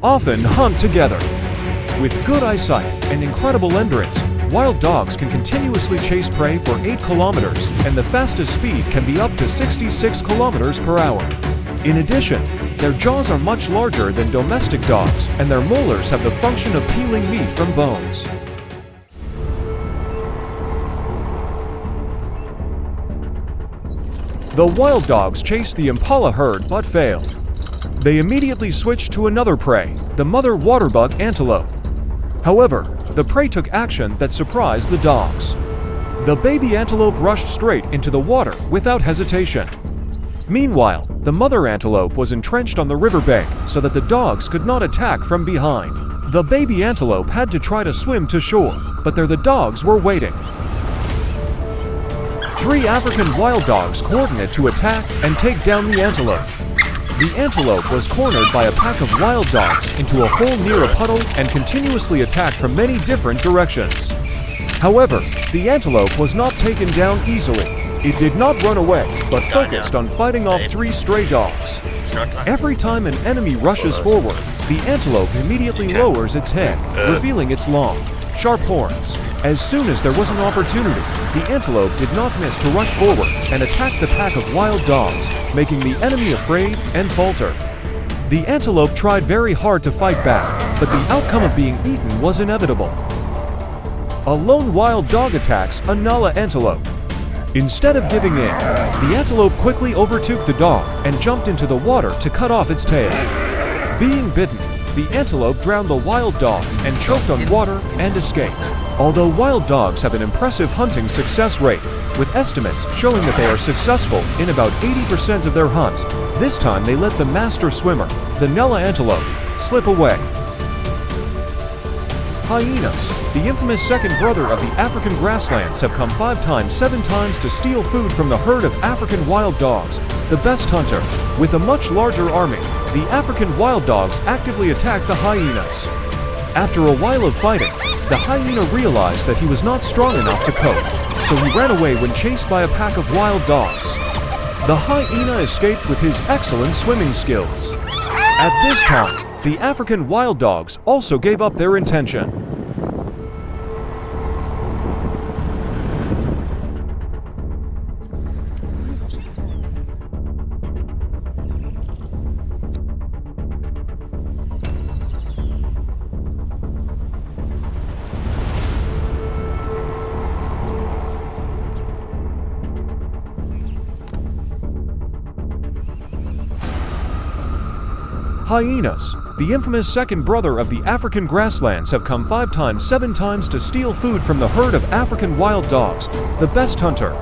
often hunt together. With good eyesight and incredible endurance, wild dogs can continuously chase prey for 8 kilometers, and the fastest speed can be up to 66 kilometers per hour. In addition, their jaws are much larger than domestic dogs, and their molars have the function of peeling meat from bones. The wild dogs chased the impala herd but failed. They immediately switched to another prey, the mother waterbug antelope. However, the prey took action that surprised the dogs. The baby antelope rushed straight into the water without hesitation. Meanwhile, the mother antelope was entrenched on the riverbank so that the dogs could not attack from behind. The baby antelope had to try to swim to shore, but there the dogs were waiting. 3 African wild dogs coordinate to attack and take down the antelope. The antelope was cornered by a pack of wild dogs into a hole near a puddle and continuously attacked from many different directions. However, the antelope was not taken down easily. It did not run away, but focused on fighting off 3 stray dogs. Every time an enemy rushes forward, the antelope immediately lowers its head, revealing its long, sharp horns. As soon as there was an opportunity, the antelope did not miss to rush forward and attack the pack of wild dogs, making the enemy afraid and falter. The antelope tried very hard to fight back, but the outcome of being eaten was inevitable. A lone wild dog attacks a Nala antelope. Instead of giving in, the antelope quickly overtook the dog and jumped into the water to cut off its tail. Being bitten, the antelope drowned the wild dog and choked on water and escaped. Although wild dogs have an impressive hunting success rate, with estimates showing that they are successful in about 80% of their hunts, this time they let the master swimmer, the Nala antelope, slip away. Hyenas, the infamous second brother of the African grasslands, have come 5 times, 7 times to steal food from the herd of African wild dogs, the best hunter. With a much larger army, the African wild dogs actively attack the hyenas. After a while of fighting, the hyena realized that he was not strong enough to cope, so he ran away when chased by a pack of wild dogs. The hyena escaped with his excellent swimming skills. At this time, the African wild dogs also gave up their intention. Hyenas, the infamous second brother of the African grasslands, have come 5 times, 7 times to steal food from the herd of African wild dogs, the best hunter.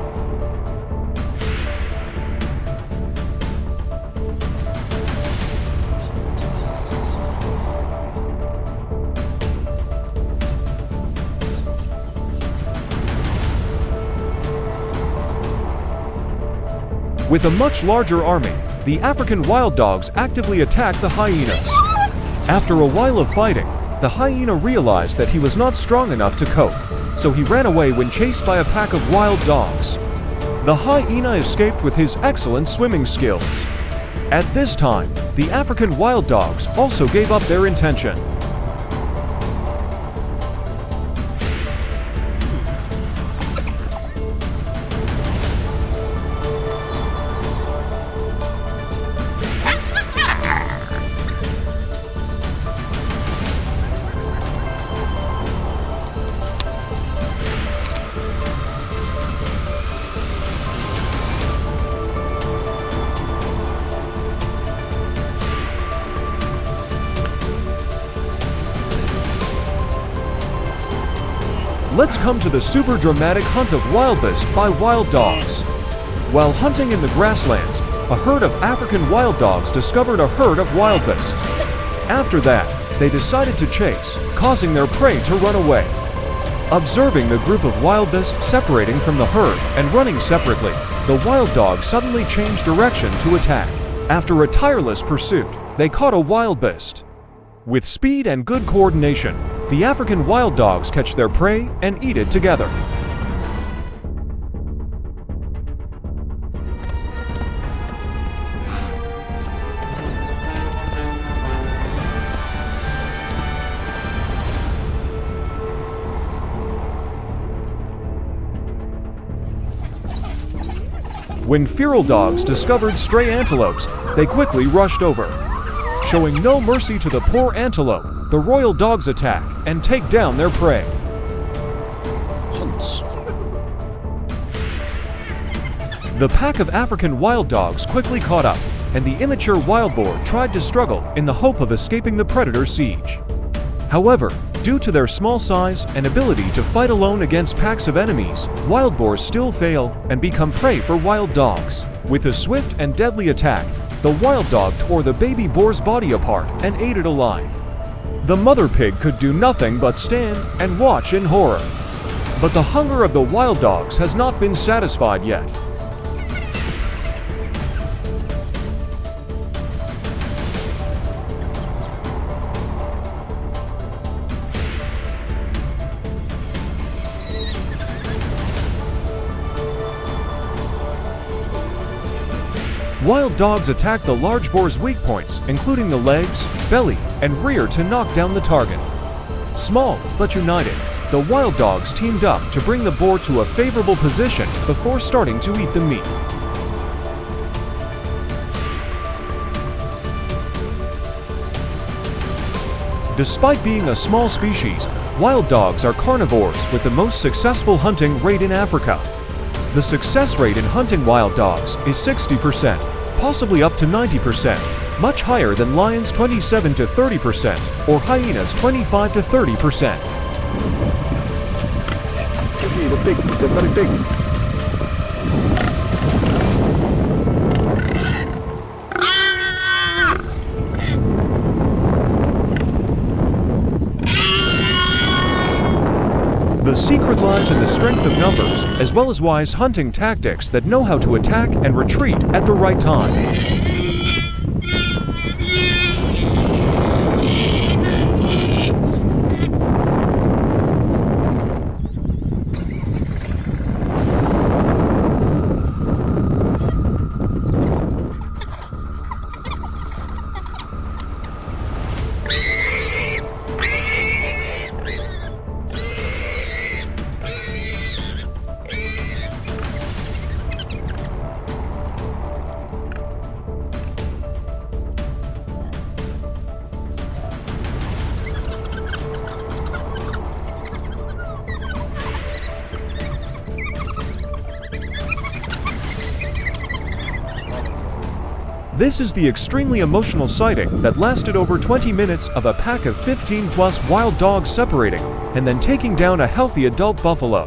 With a much larger army, the African wild dogs actively attack the hyenas. After a while of fighting, the hyena realized that he was not strong enough to cope, so he ran away when chased by a pack of wild dogs. The hyena escaped with his excellent swimming skills. At this time, the African wild dogs also gave up their intention. Let's come to the super dramatic hunt of wildebeest by wild dogs. While hunting in the grasslands, a herd of African wild dogs discovered a herd of wildebeest. After that, they decided to chase, causing their prey to run away. Observing the group of wildebeest separating from the herd and running separately, the wild dogs suddenly changed direction to attack. After a tireless pursuit, they caught a wildebeest. With speed and good coordination, the African wild dogs catch their prey and eat it together. When feral dogs discovered stray antelopes, they quickly rushed over. Showing no mercy to the poor antelope, the royal dogs attack and take down their prey. Hunts. The pack of African wild dogs quickly caught up, and the immature wild boar tried to struggle in the hope of escaping the predator's siege. However, due to their small size and ability to fight alone against packs of enemies, wild boars still fail and become prey for wild dogs. With a swift and deadly attack, the wild dog tore the baby boar's body apart and ate it alive. The mother pig could do nothing but stand and watch in horror. But the hunger of the wild dogs has not been satisfied yet. Wild dogs attack the large boar's weak points, including the legs, belly, and rear to knock down the target. Small but united, the wild dogs teamed up to bring the boar to a favorable position before starting to eat the meat. Despite being a small species, wild dogs are carnivores with the most successful hunting rate in Africa. The success rate in hunting wild dogs is 60%, possibly up to 90%, much higher than lions' 27 to 30% or hyenas' 25 to 30%. They're very big. The secret lies in the strength of numbers, as well as wise hunting tactics that know how to attack and retreat at the right time. This is the extremely emotional sighting that lasted over 20 minutes of a pack of 15+ wild dogs separating and then taking down a healthy adult buffalo.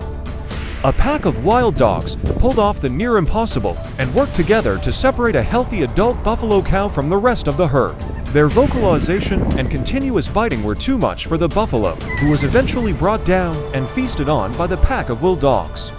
A pack of wild dogs pulled off the near impossible and worked together to separate a healthy adult buffalo cow from the rest of the herd. Their vocalization and continuous biting were too much for the buffalo, who was eventually brought down and feasted on by the pack of wild dogs.